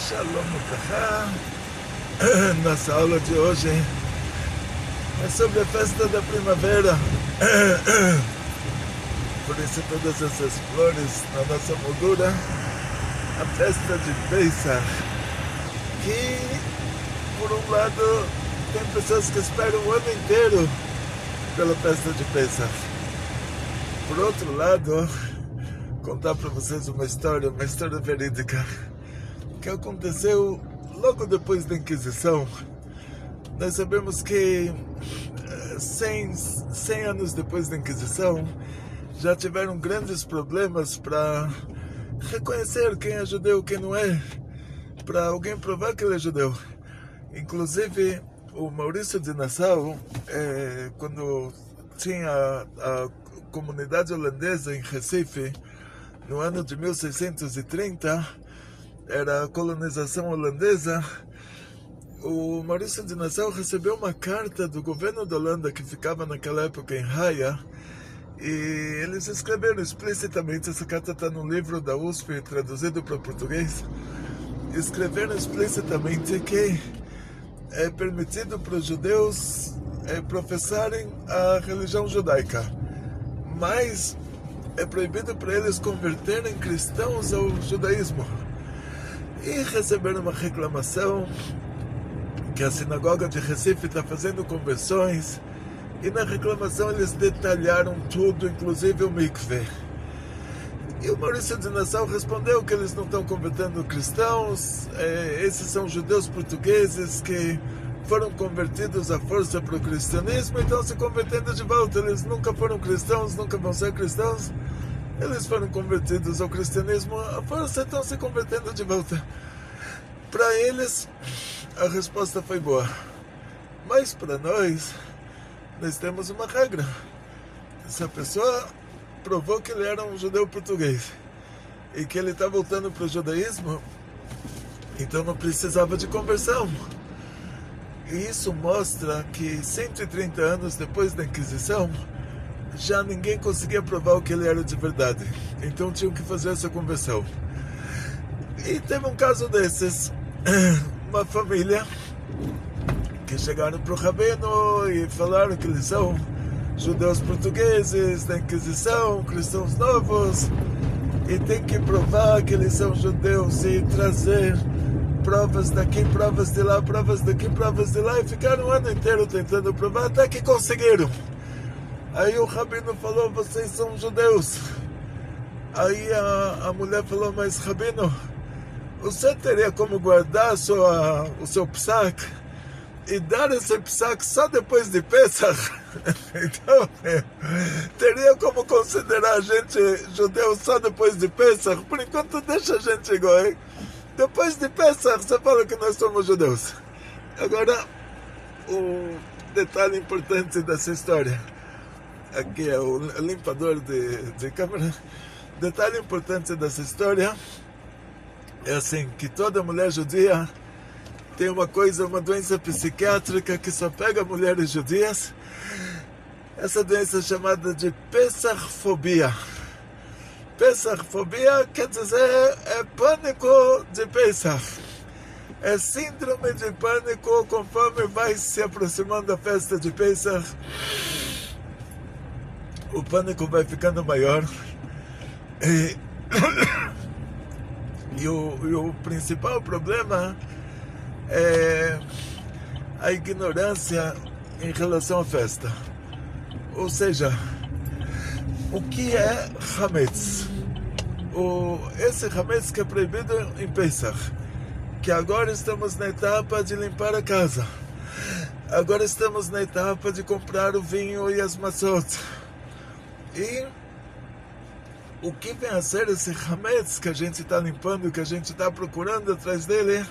Shalom Ubrachá. Nossa aula de hoje é sobre a festa da primavera. Por isso todas essas flores na nossa moldura, a festa de Pesach, que por um lado tem pessoas que esperam o ano inteiro pela festa de Pesach. Por outro lado, contar para vocês uma história verídica que aconteceu logo depois da Inquisição. Nós sabemos que 100 anos depois da Inquisição já tiveram grandes problemas para reconhecer quem é judeu e quem não é, para alguém provar que ele é judeu. Inclusive, o Maurício de Nassau, quando tinha a comunidade holandesa em Recife, no ano de 1630, era a colonização holandesa, o Maurício de Nassau recebeu uma carta do governo da Holanda, que ficava naquela época em Haia, e eles escreveram explicitamente, essa carta está no livro da USP, traduzido para português, escreveram explicitamente que é permitido para os judeus professarem a religião judaica, mas é proibido para eles converterem cristãos ao judaísmo. E receberam uma reclamação que a sinagoga de Recife está fazendo conversões, e na reclamação eles detalharam tudo, inclusive o mikveh. E o Maurício de Nassau respondeu que eles não estão convertendo cristãos, esses são judeus portugueses que foram convertidos à força para o cristianismo e estão se convertendo de volta. Eles nunca foram cristãos, nunca vão ser cristãos. Eles foram convertidos ao cristianismo à força e estão se convertendo de volta. Para eles, a resposta foi boa. Mas para nós temos uma regra. Se a pessoa provou que ele era um judeu português e que ele está voltando para o judaísmo, então não precisava de conversão. E isso mostra que 130 anos depois da Inquisição, já ninguém conseguia provar o que ele era de verdade. Então tinham que fazer essa conversão. E teve um caso desses. Uma família que chegaram para o rabino e falaram que eles são judeus portugueses da Inquisição, cristãos novos, e tem que provar que eles são judeus e trazer provas daqui, provas de lá, provas daqui, provas de lá, e ficaram o ano inteiro tentando provar, até que conseguiram. Aí o rabino falou: vocês são judeus. Aí a mulher falou: mas rabino, você teria como guardar o seu psak e dar esse psak só depois de Pesach? Então, teria como considerar a gente judeu só depois de Pesach? Por enquanto deixa a gente igual, hein? Depois de Pesach você fala que nós somos judeus. Agora, o detalhe importante dessa história, aqui é o limpador de câmera. Detalhe importante dessa história é assim, que toda mulher judia tem uma doença psiquiátrica que só pega mulheres judias. Essa doença é chamada de Pesachfobia. Pesachfobia quer dizer pânico de Pesach. É síndrome de pânico conforme vai se aproximando da festa de Pesach. O pânico vai ficando maior. E o principal problema é a ignorância em relação à festa. Ou seja, o que é Hametz? Esse Hametz que é proibido em Pesach, que agora estamos na etapa de limpar a casa, agora estamos na etapa de comprar o vinho e as maçãs. E o que vem a ser esse Hametz que a gente está limpando, que a gente está procurando atrás dele,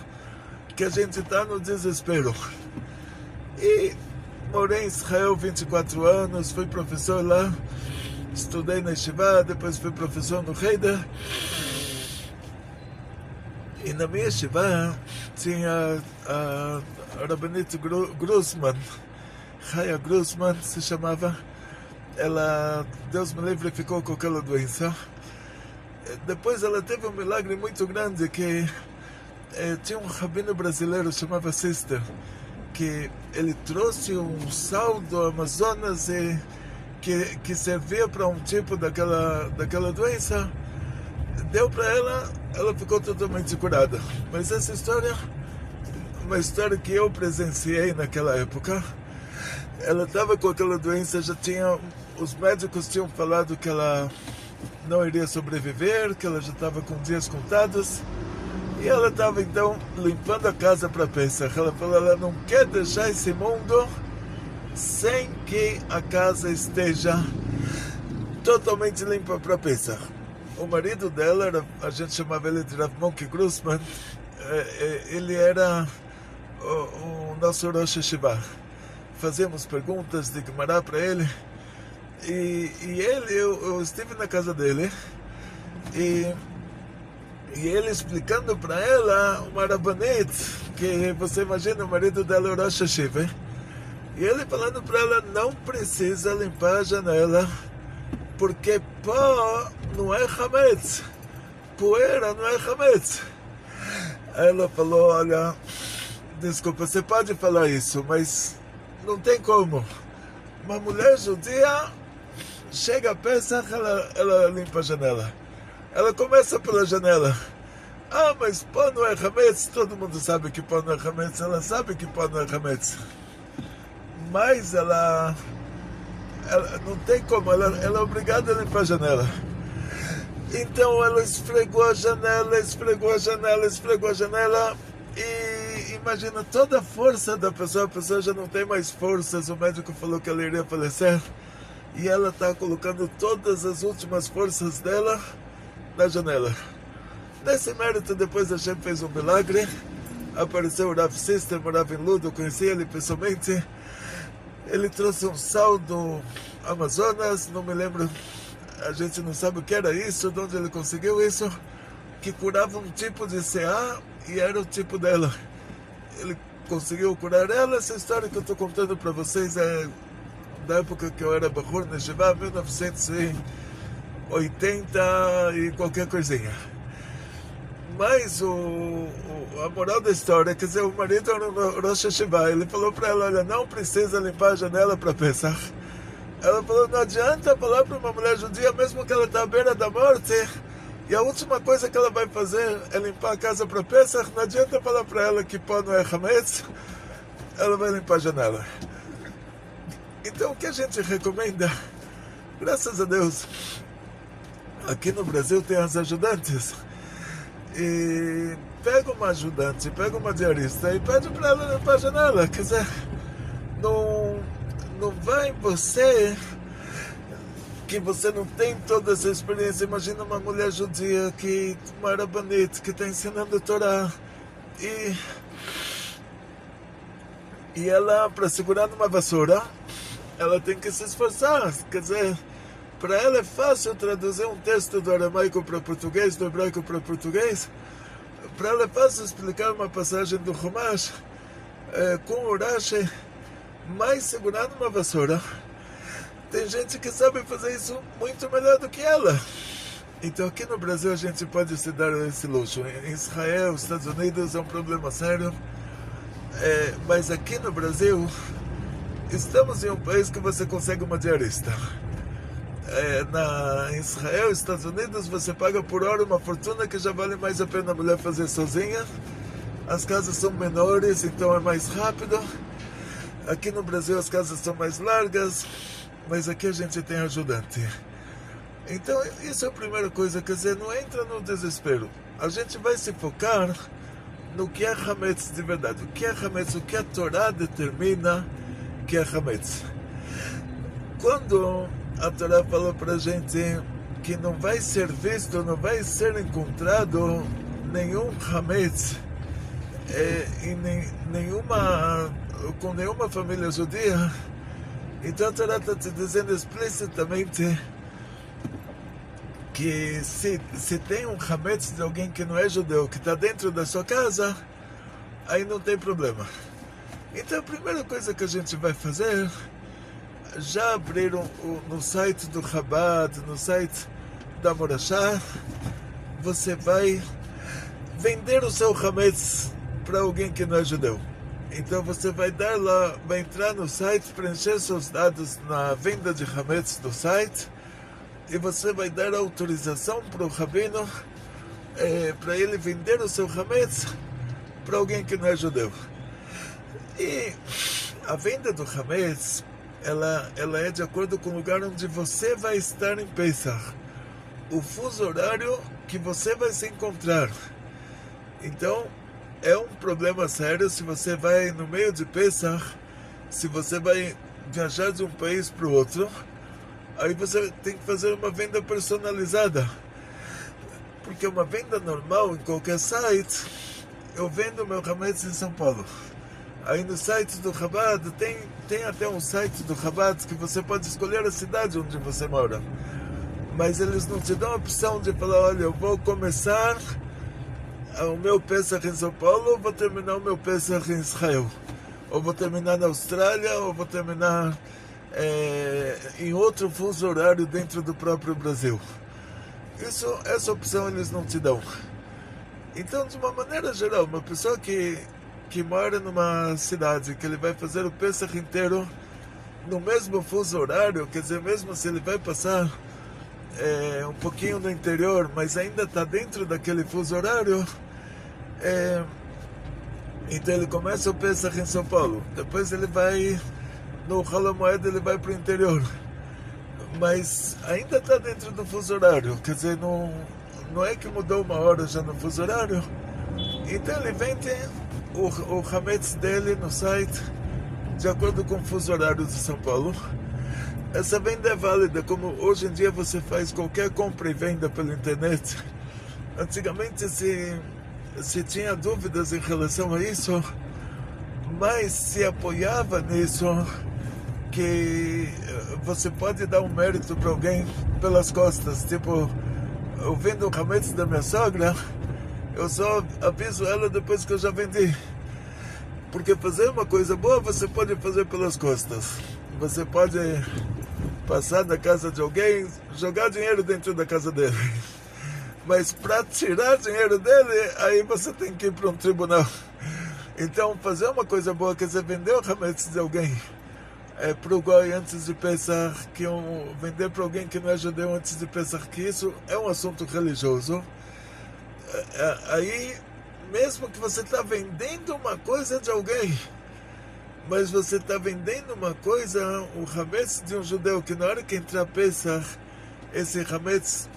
que a gente está no desespero? E morei em Israel 24 anos, fui professor lá, estudei na Yeshiva, depois fui professor no Heider. E na minha Yeshiva tinha a Rabanit Grossman, Chaya Grossman se chamava. Ela, Deus me livre, ficou com aquela doença. Depois ela teve um milagre muito grande, que tinha um rabino brasileiro, chamava Sister, que ele trouxe um sal do Amazonas que servia para um tipo daquela doença, deu para ela, ela ficou totalmente curada. Mas essa história, uma história que eu presenciei naquela época. Ela estava com aquela doença, os médicos tinham falado que ela não iria sobreviver, que ela já estava com dias contados, e ela estava então limpando a casa para Pesach. Ela falou, ela não quer deixar esse mundo sem que a casa esteja totalmente limpa para Pesach. O marido dela, a gente chamava ele de Rav Monke Grossman, ele era o nosso Rosh Hashiva. Fazemos perguntas de Gemara para ele, e eu estive na casa dele, e ele explicando para ela uma rabanit, que você imagina, o marido dela é o Rosh Hashiva, e ele falando para ela, não precisa limpar a janela, porque pó não é chametz, poeira não é chametz. Ela falou, olha, desculpa, você pode falar isso, mas não tem como. Uma mulher judia chega a Pesach, ela limpa a janela. Ela começa pela janela. Ah, mas pó não é chametz. Todo mundo sabe que pó não é chametz. Ela sabe que pó não é chametz. Mas ela não tem como. Ela é obrigada a limpar a janela. Então ela esfregou a janela. E imagina toda a força da pessoa, a pessoa já não tem mais forças, o médico falou que ela iria falecer, e ela está colocando todas as últimas forças dela na janela. Nesse mérito, depois a gente fez um milagre, apareceu o Rav Sister, morava em Ludo, eu conheci ele pessoalmente, ele trouxe um sal do Amazonas, não me lembro, a gente não sabe o que era isso, de onde ele conseguiu isso, que curava um tipo de CA, e era o tipo dela. Ele conseguiu curar ela. Essa história que eu estou contando para vocês é da época que eu era Bahur Neshivá, 1980 e qualquer coisinha. Mas a moral da história, quer dizer, o marido era no Rosh Hashiva, ele falou para ela, olha, não precisa limpar a janela para Pesach. Ela falou, não adianta falar para uma mulher judia, mesmo que ela está à beira da morte, e a última coisa que ela vai fazer é limpar a casa para Pesach, não adianta falar para ela que pó não é chametz, ela vai limpar a janela. Então o que a gente recomenda, graças a Deus, aqui no Brasil tem as ajudantes, e pega uma ajudante, pega uma diarista e pede para ela limpar a janela, quer dizer, não vai você... que você não tem toda essa experiência. Imagina uma mulher judia uma rabanit, que está ensinando a Torá, e ela, para segurar numa vassoura, ela tem que se esforçar. Quer dizer, para ela é fácil traduzir um texto do aramaico para português, do hebraico para português. Para ela é fácil explicar uma passagem do Chumash com o Rashi, mas segurar numa vassoura, tem gente que sabe fazer isso muito melhor do que ela. Então aqui no Brasil a gente pode se dar esse luxo. Em Israel, Estados Unidos é um problema sério. Mas aqui no Brasil, estamos em um país que você consegue uma diarista. Em Israel, Estados Unidos, você paga por hora uma fortuna que já vale mais a pena a mulher fazer sozinha. As casas são menores, então é mais rápido. Aqui no Brasil as casas são mais largas, mas aqui a gente tem ajudante. Então, isso é a primeira coisa, quer dizer, não entra no desespero. A gente vai se focar no que é chametz de verdade. O que é chametz, o que a Torá determina que é chametz. Quando a Torá falou pra gente que não vai ser visto, não vai ser encontrado nenhum chametz com nenhuma família judia, então a Torá está te dizendo explicitamente que se tem um chametz de alguém que não é judeu, que está dentro da sua casa, aí não tem problema. Então a primeira coisa que a gente vai fazer, já abriram no site do Chabad, no site da Morashá, você vai vender o seu hametz para alguém que não é judeu. Então você vai dar lá, vai entrar no site, preencher seus dados na venda de hametz do site, e você vai dar autorização para o rabino para ele vender o seu hametz para alguém que não é judeu. E a venda do hametz, ela é de acordo com o lugar onde você vai estar em Pesach, o fuso horário que você vai se encontrar. Então, é um problema sério se você vai no meio de Pesach, se você vai viajar de um país para o outro, aí você tem que fazer uma venda personalizada. Porque uma venda normal em qualquer site, eu vendo meu hametz em São Paulo. Aí no site do Chabad, tem até um site do Chabad que você pode escolher a cidade onde você mora. Mas eles não te dão a opção de falar, olha, eu vou começar o meu Pesach em São Paulo, ou vou terminar o meu Pesach em Israel. Ou vou terminar na Austrália, ou vou terminar em outro fuso horário dentro do próprio Brasil. Essa opção eles não te dão. Então, de uma maneira geral, uma pessoa que mora numa cidade, que ele vai fazer o Pesach inteiro no mesmo fuso horário, quer dizer, mesmo se ele vai passar um pouquinho no interior, mas ainda está dentro daquele fuso horário, então ele começa o Pesach em São Paulo, depois ele vai no Hol HaMoed, ele vai para o interior, mas ainda está dentro do fuso horário, quer dizer, não é que mudou uma hora já no fuso horário. Então ele vende o hametz dele no site de acordo com o fuso horário de São Paulo. Essa venda é válida, como hoje em dia você faz qualquer compra e venda pela internet. Antigamente se tinha dúvidas em relação a isso, mas se apoiava nisso, que você pode dar um mérito para alguém pelas costas, tipo, eu vendo o hametz da minha sogra, eu só aviso ela depois que eu já vendi. Porque fazer uma coisa boa você pode fazer pelas costas. Você pode passar na casa de alguém, jogar dinheiro dentro da casa dele. Mas para tirar dinheiro dele, aí você tem que ir para um tribunal. Então, fazer uma coisa boa, quer dizer, vender o hametz de alguém para o goi antes de Pesach, vender para alguém que não é judeu antes de Pesach, que isso é um assunto religioso. Aí, mesmo que você está vendendo uma coisa de alguém, mas você está vendendo uma coisa, o hametz de um judeu, que na hora que entrar Pesach, esse hametz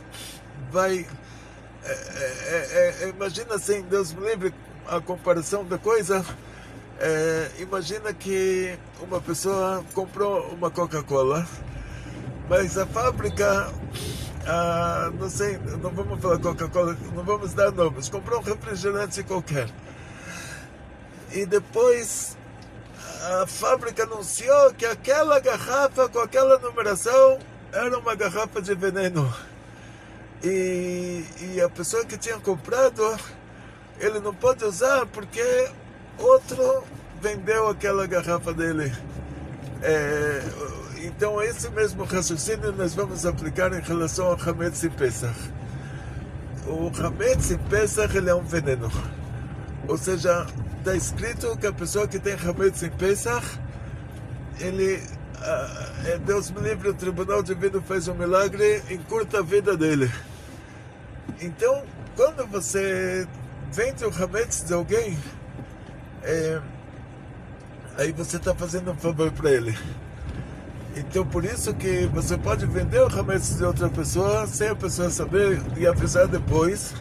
vai... imagina assim, Deus me livre a comparação da coisa. Imagina que uma pessoa comprou uma Coca-Cola, mas a fábrica, não sei, não vamos falar Coca-Cola, não vamos dar nomes, comprou um refrigerante qualquer. E depois a fábrica anunciou que aquela garrafa com aquela numeração era uma garrafa de veneno. E a pessoa que tinha comprado, ele não pode usar porque outro vendeu aquela garrafa dele. Então esse mesmo raciocínio nós vamos aplicar em relação ao hametz em Pesach. O hametz em Pesach, ele é um veneno. Ou seja, está escrito que a pessoa que tem hametz em Pesach, Deus me livre, o Tribunal Divino fez um milagre, encurta a vida dele. Então, quando você vende o hametz de alguém, aí você está fazendo um favor para ele. Então, por isso que você pode vender o hametz de outra pessoa sem a pessoa saber e avisar depois.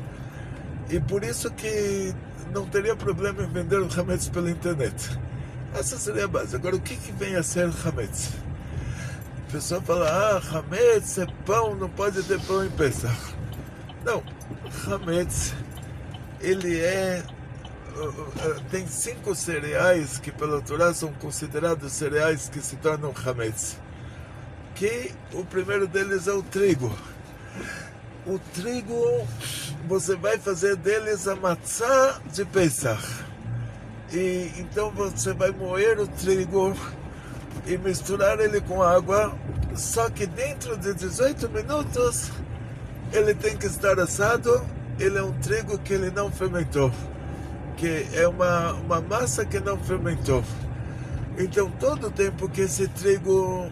E por isso que não teria problema em vender o hametz pela internet. Essa seria a base. Agora, o que vem a ser hametz? A pessoa fala, hametz é pão, não pode ter pão em Pesach. Não, hametz, ele tem 5 cereais que pela Torá são considerados cereais que se tornam hametz. Que o primeiro deles é o trigo. O trigo, você vai fazer deles a matzá de Pesach. E então você vai moer o trigo e misturar ele com água, só que dentro de 18 minutos ele tem que estar assado ele é um trigo que ele não fermentou, que é uma massa que não fermentou. Então, todo o tempo que esse trigo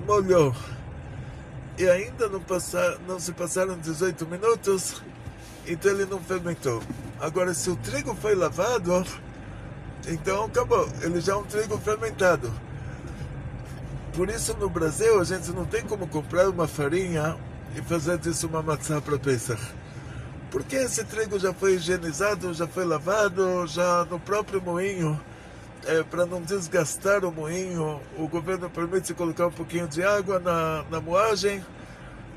molhou e ainda não se passaram 18 minutos, então ele não fermentou. Agora, se o trigo foi lavado, então acabou, ele já é um trigo fermentado. Por isso, no Brasil, a gente não tem como comprar uma farinha e fazer disso uma matzá para Pesach. Porque esse trigo já foi higienizado, já foi lavado, já no próprio moinho. Para não desgastar o moinho, o governo permite colocar um pouquinho de água na moagem.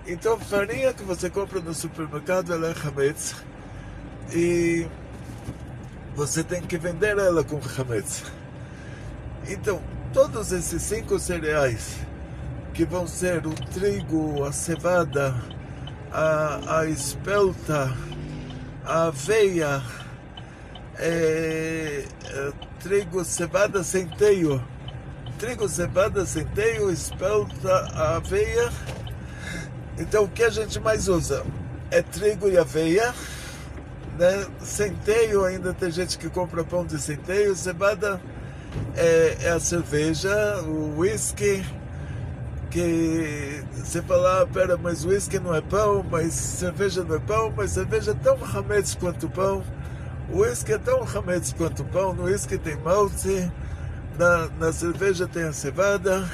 Então, farinha que você compra no supermercado, ela é chametz. E você tem que vender ela com chametz. Então, todos esses 5 cereais, que vão ser o trigo, a cevada, a espelta, a aveia, trigo, cevada, centeio, espelta, a aveia. Então, o que a gente mais usa é trigo e aveia, né? Centeio, ainda tem gente que compra pão de centeio. Cevada é a cerveja, o whisky, que você fala, pera, mas whisky não é pão, mas cerveja não é pão, mas cerveja é tão chametz quanto pão. O whisky é tão chametz quanto pão. No whisky tem malte, na cerveja tem a cevada.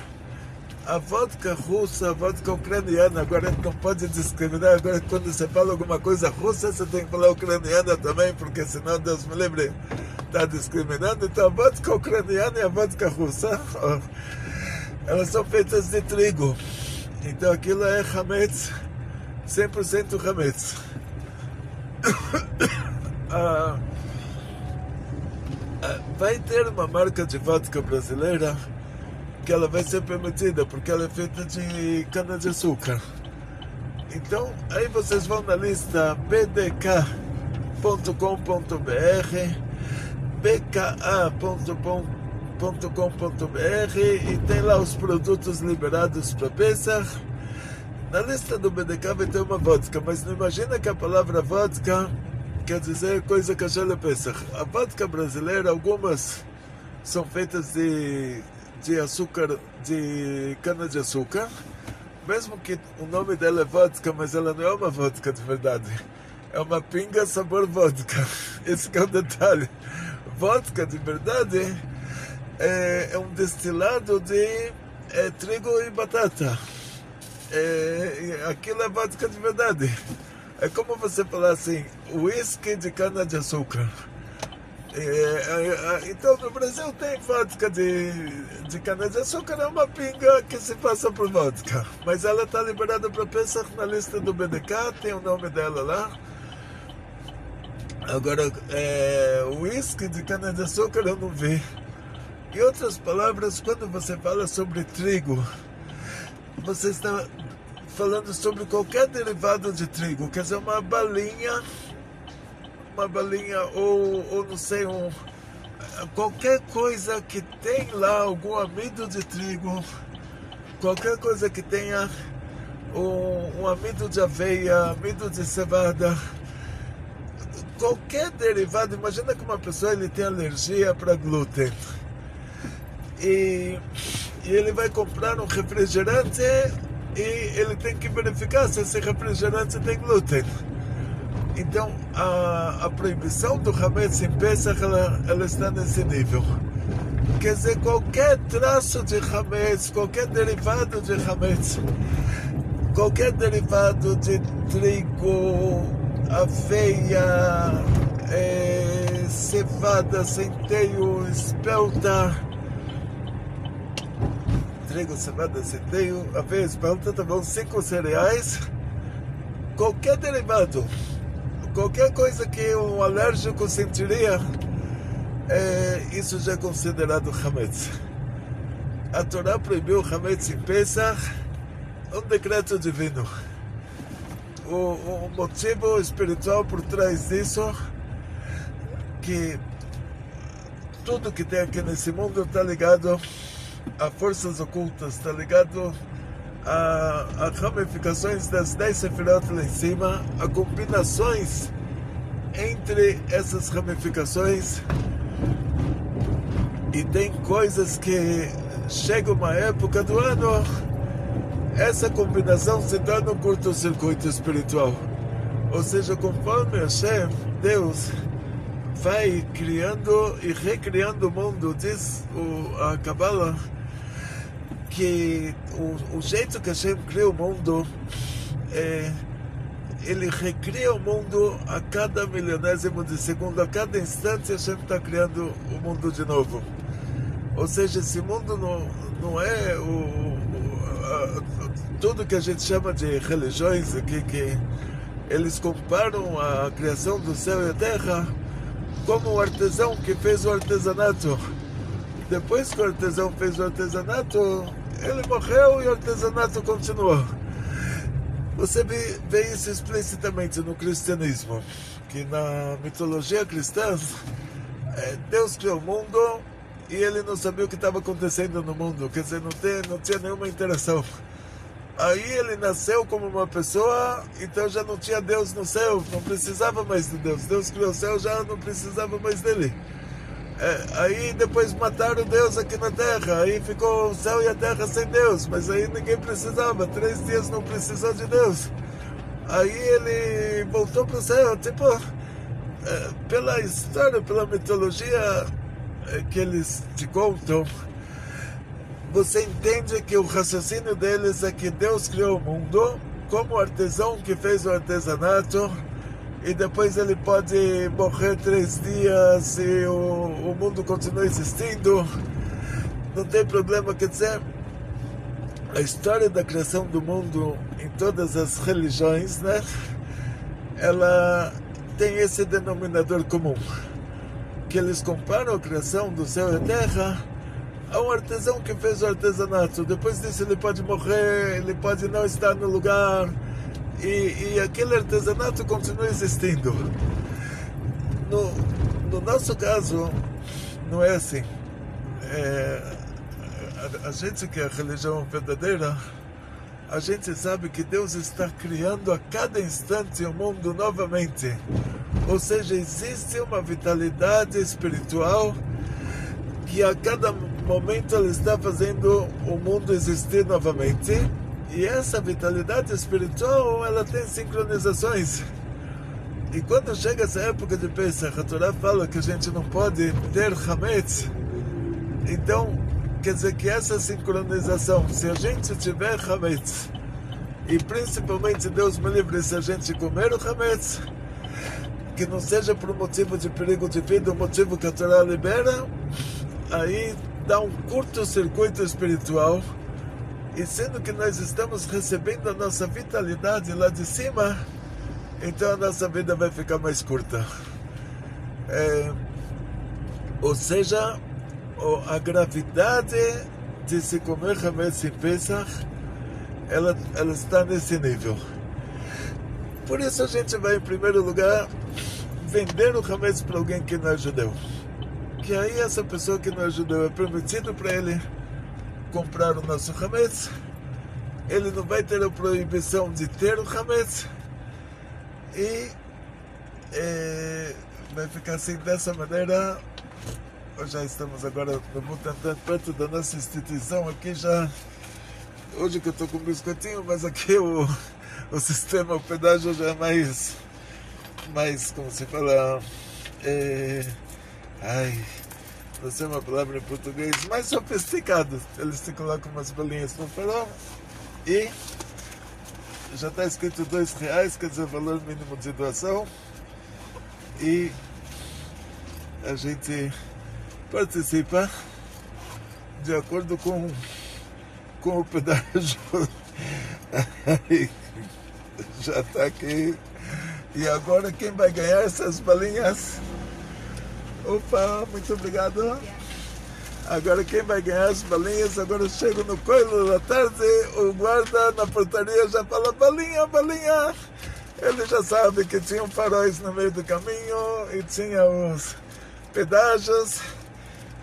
A vodka russa, a vodka ucraniana, agora não pode discriminar. Agora, quando você fala alguma coisa russa, você tem que falar ucraniana também, porque senão, Deus me livre, está discriminando. Então, a vodka ucraniana e a vodka russa, elas são feitas de trigo. Então, aquilo é chametz, 100% chametz. Vai ter uma marca de vodka brasileira que ela vai ser permitida, porque ela é feita de cana-de-açúcar. Então, aí vocês vão na lista bdk.com.br, bka.com.br, e tem lá os produtos liberados para Pesach. Na lista do BDK vai ter uma vodka, mas não imagina que a palavra vodka quer dizer coisa que é Pesach. A vodka brasileira, algumas são feitas de açúcar, de cana-de-açúcar, mesmo que o nome dela é vodka, mas ela não é uma vodka de verdade, é uma pinga sabor vodka. Esse que é o detalhe. Vodka de verdade é um destilado de trigo e batata. Aquilo é vodka de verdade. É como você falar assim, whisky de cana-de-açúcar. Então, no Brasil tem vodka de cana-de-açúcar, é uma pinga que se passa por vodka, mas ela está liberada para Pesach na lista do BDK, tem o nome dela lá. Agora, whisky de cana-de-açúcar eu não vi. Em outras palavras, quando você fala sobre trigo, você está falando sobre qualquer derivado de trigo, quer dizer, uma balinha ou não sei, qualquer coisa que tem lá algum amido de trigo, qualquer coisa que tenha um amido de aveia, amido de cevada, qualquer derivado. Imagina que uma pessoa ele tem alergia para glúten e ele vai comprar um refrigerante e ele tem que verificar se esse refrigerante tem glúten. Então, a proibição do chametz em Pesach, ela está nesse nível. Quer dizer, qualquer traço de chametz, qualquer derivado de chametz, qualquer derivado de trigo, aveia, cevada, centeio, espelta, trigo, cevada, centeio, aveia, espelta, tá bom? 5 cereais, qualquer derivado, qualquer coisa que um alérgico sentiria, isso já é considerado chametz. A Torá proibiu o chametz em Pesach, um decreto divino. O motivo espiritual por trás disso, que tudo que tem aqui nesse mundo está ligado a forças ocultas, está ligado a ramificações das 10 sefirot lá em cima, a combinações entre essas ramificações, e tem coisas que chega uma época do ano, essa combinação se torna um curto-circuito espiritual. Ou seja, conforme Hashem, Deus, vai criando e recriando o mundo, diz a Kabbalah, que o jeito que Hashem cria o mundo, ele recria o mundo a cada milionésimo de segundo, a cada instante Hashem está criando o mundo de novo. Ou seja, esse mundo não é tudo que a gente chama de religiões aqui, que eles comparam a criação do céu e a terra como o artesão que fez o artesanato. Depois que o artesão fez o artesanato, ele morreu e o artesanato continuou. Você vê isso explicitamente no cristianismo, que na mitologia cristã, Deus criou o mundo e ele não sabia o que estava acontecendo no mundo, quer dizer, não tinha nenhuma interação. Aí ele nasceu como uma pessoa, então já não tinha Deus no céu, não precisava mais de Deus. Deus criou o céu, já não precisava mais dele. Aí depois mataram Deus aqui na terra, aí ficou o céu e a terra sem Deus, mas aí ninguém precisava, 3 dias não precisou de Deus. Aí ele voltou para o céu, tipo, pela história, pela mitologia que eles te contam, você entende que o raciocínio deles é que Deus criou o mundo como o artesão que fez o artesanato, e depois ele pode morrer 3 dias e o mundo continua existindo, não tem problema. Quer dizer, a história da criação do mundo em todas as religiões, né, ela tem esse denominador comum, que eles comparam a criação do céu e a terra a um artesão que fez o artesanato. Depois disso ele pode morrer, ele pode não estar no lugar, e aquele artesanato continua existindo. No nosso caso, não é assim. A gente que é a religião verdadeira, a gente sabe que Deus está criando a cada instante o mundo novamente. Ou seja, existe uma vitalidade espiritual que a cada momento Ele está fazendo o mundo existir novamente. E essa vitalidade espiritual, ela tem sincronizações. E quando chega essa época de Pesach, a Torá fala que a gente não pode ter Hametz. Então, quer dizer que essa sincronização, se a gente tiver Hametz, e principalmente, Deus me livre, se a gente comer o Hametz, que não seja por motivo de perigo de vida, o motivo que a Torá libera, aí dá um curto-circuito espiritual. E sendo que nós estamos recebendo a nossa vitalidade lá de cima, então a nossa vida vai ficar mais curta. Ou seja, a gravidade de se comer Hametz em Pesach, ela está nesse nível. Por isso a gente vai, em primeiro lugar, vender o Hametz para alguém que não é judeu. Que aí essa pessoa que não é judeu, é permitido para ele comprar o nosso Hametz, ele não vai ter a proibição de ter o Hametz, e vai ficar assim, dessa maneira. Já estamos agora no Butantan, perto da nossa instituição, aqui já, hoje que eu estou com um biscoitinho, mas aqui o sistema, o pedágio já é mais, como se fala, não sei uma palavra em português, mais sofisticado. Eles te colocam umas bolinhas no farol e já está escrito R$2, quer dizer, valor mínimo de doação, e a gente participa de acordo com o pedágio. Já está aqui. E agora quem vai ganhar essas balinhas? Opa, muito obrigado. Agora quem vai ganhar as balinhas? Agora eu chego no coelho da tarde, o guarda na portaria já fala: balinha, balinha. Ele já sabe que tinha faróis no meio do caminho e tinha os pedágios,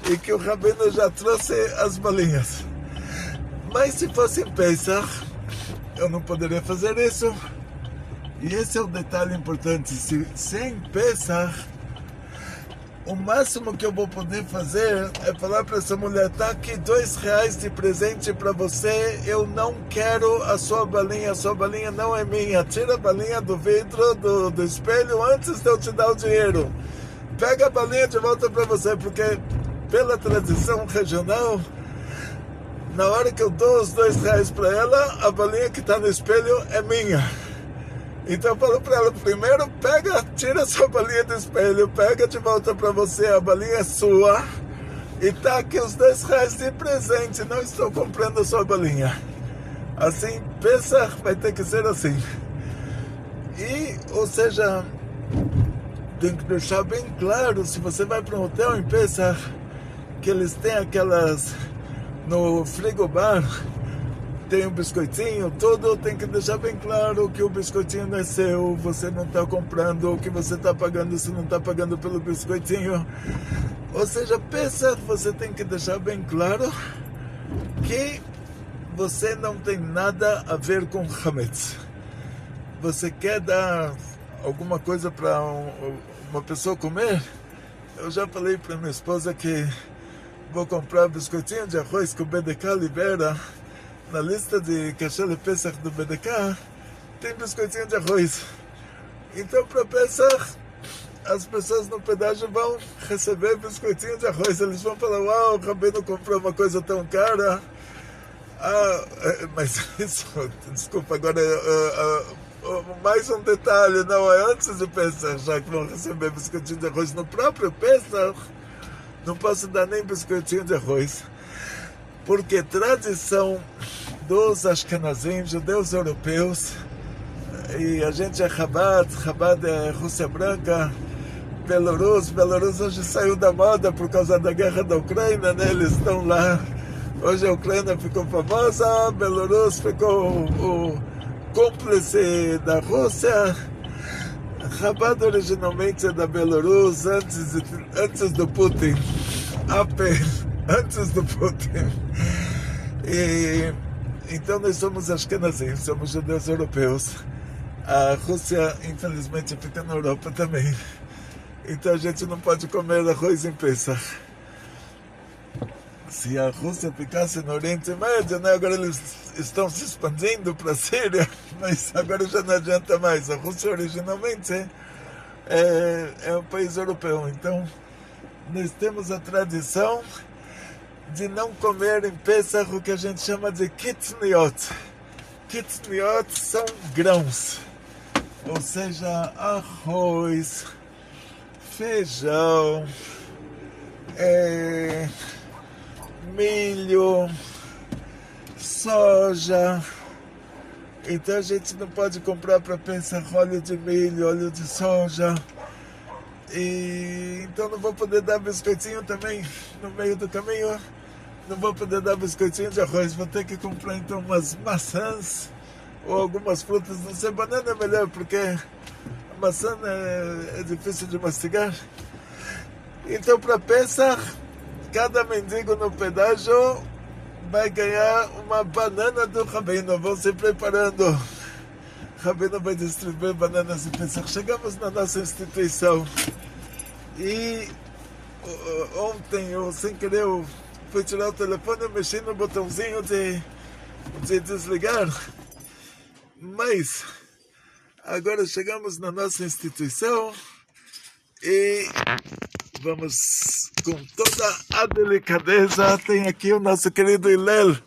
e que o rabino já trouxe as balinhas. Mas se fosse em Pesach, eu não poderia fazer isso, E esse é o detalhe importante. Se sem Pesach, o máximo que eu vou poder fazer é falar para essa mulher: tá aqui R$2 de presente para você, eu não quero a sua balinha não é minha, tira a balinha do vidro, do espelho antes de eu te dar o dinheiro, pega a balinha de volta para você, porque pela tradição regional, na hora que eu dou os R$2 para ela, a balinha que está no espelho é minha. Então eu falo para ela: primeiro tira a sua balinha do espelho, pega de volta para você, a balinha é sua, e tá aqui os R$2 de presente, não estou comprando a sua balinha. Assim, Pesach vai ter que ser assim. E, ou seja, tem que deixar bem claro, se você vai para um hotel em Pesach, que eles têm aquelas, no frigobar, tem um biscoitinho, tudo, tem que deixar bem claro que o biscoitinho não é seu, você não está comprando, o que você está pagando, você não está pagando pelo biscoitinho. Ou seja, pensa, você tem que deixar bem claro que você não tem nada a ver com Hametz. Você quer dar alguma coisa para uma pessoa comer? Eu já falei para minha esposa que vou comprar biscoitinho de arroz que o BDK libera. Na lista de Kasher Pesach do BDK tem biscoitinho de arroz. Então, para Pesach, as pessoas no pedágio vão receber biscoitinho de arroz. Eles vão falar: uau, o Rabino comprou uma coisa tão cara. Mas isso, desculpa, agora mais um detalhe, não é antes de Pesach, já que vão receber biscoitinho de arroz no próprio Pesach, não posso dar nem biscoitinho de arroz. Porque tradição dos Ashkenazim, judeus europeus, e a gente é Chabad é Rússia Branca, Belarus hoje saiu da moda por causa da guerra da Ucrânia, né? Eles estão lá, hoje a Ucrânia ficou famosa, Belarus ficou o cúmplice da Rússia. Chabad originalmente é da Belarus, antes do Putin, antes do Putin. E então nós somos Ashkenazim, somos judeus europeus. A Rússia, infelizmente, fica na Europa também. Então a gente não pode comer arroz em Pesach. Se a Rússia ficasse no Oriente Médio, né? Agora eles estão se expandindo para a Síria, mas agora já não adianta mais. A Rússia originalmente é um país europeu. Então nós temos a tradição de não comer em Pesach o que a gente chama de kitniot. Kitniot são grãos, ou seja, arroz, feijão, milho, soja. Então a gente não pode comprar para Pesach óleo de milho, óleo de soja. E então não vou poder dar biscoitinho também no meio do caminho. Não vou poder dar biscoitinho de arroz, vou ter que comprar então umas maçãs ou algumas frutas. Não sei, banana é melhor, porque a maçã é difícil de mastigar. Então, para Pesach, cada mendigo no pedágio vai ganhar uma banana do Rabino. Vão se preparando. O Rabino vai distribuir bananas de Pesach. Chegamos na nossa instituição e ontem, eu sem querer, fui tirar o telefone, eu mexi no botãozinho de desligar. Mas agora chegamos na nossa instituição e vamos com toda a delicadeza. Tem aqui o nosso querido Hillel,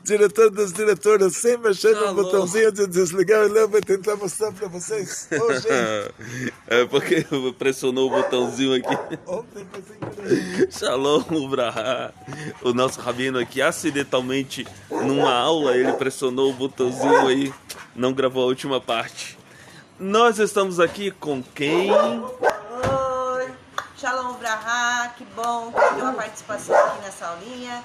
diretor das diretoras, sem mexer no botãozinho de desligar. O Hillel vai tentar mostrar para vocês hoje. É porque pressionou o botãozinho aqui. Ontem foi sem querer. Shalom Ubrahá. O nosso rabino aqui, acidentalmente, numa aula, ele pressionou o botãozinho aí, não gravou a última parte. Nós estamos aqui com quem? Oi, Shalom Ubrahá, que bom que deu a participação aqui nessa aulinha.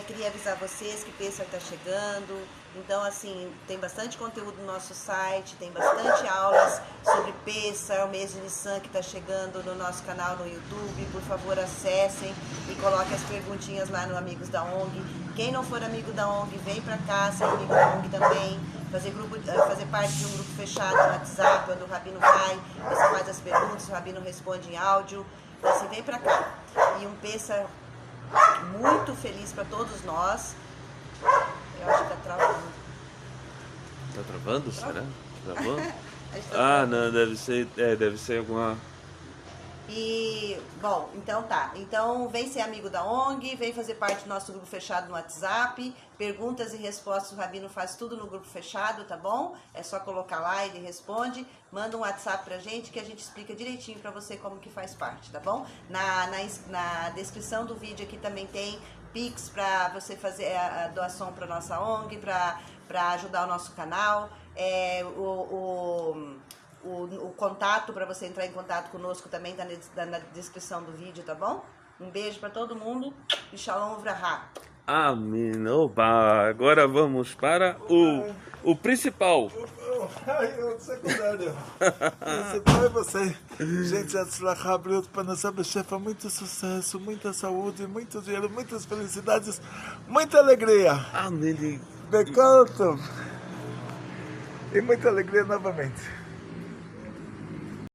Queria avisar vocês que Pesach está chegando, então assim, tem bastante conteúdo no nosso site, tem bastante aulas sobre Pesach, o mês de Nissan que está chegando no nosso canal no YouTube. Por favor, acessem e coloquem as perguntinhas lá no Amigos da ONG. Quem não for amigo da ONG, vem para cá, ser amigo da ONG também. fazer parte de um grupo fechado no WhatsApp, onde o Rabino vai, você faz as perguntas, o Rabino responde em áudio. Então, assim, vem pra cá. E um Pêssar muito feliz para todos nós. Eu acho que tá travando. Tá travando, será? Travou? Tá não, deve ser alguma... E, bom, então tá. Então, vem ser amigo da ONG, vem fazer parte do nosso grupo fechado no WhatsApp. Perguntas e respostas, o Rabino faz tudo no grupo fechado, tá bom? É só colocar lá, ele responde. Manda um WhatsApp pra gente que a gente explica direitinho pra você como que faz parte, tá bom? Na descrição do vídeo aqui também tem Pix pra você fazer a doação pra nossa ONG, pra ajudar o nosso canal. O contato, para você entrar em contato conosco, também tá na descrição do vídeo, tá bom? Um beijo para todo mundo e Shalom Uvrahá. Amém. Oba, agora vamos para o principal. O secundário. O principal é você. Gente, Atzlachá, Briut, Panasá, Bechefa, muito sucesso, muita saúde, muito dinheiro, muitas felicidades, muita alegria. Amém. Bekoltov. E muita alegria novamente.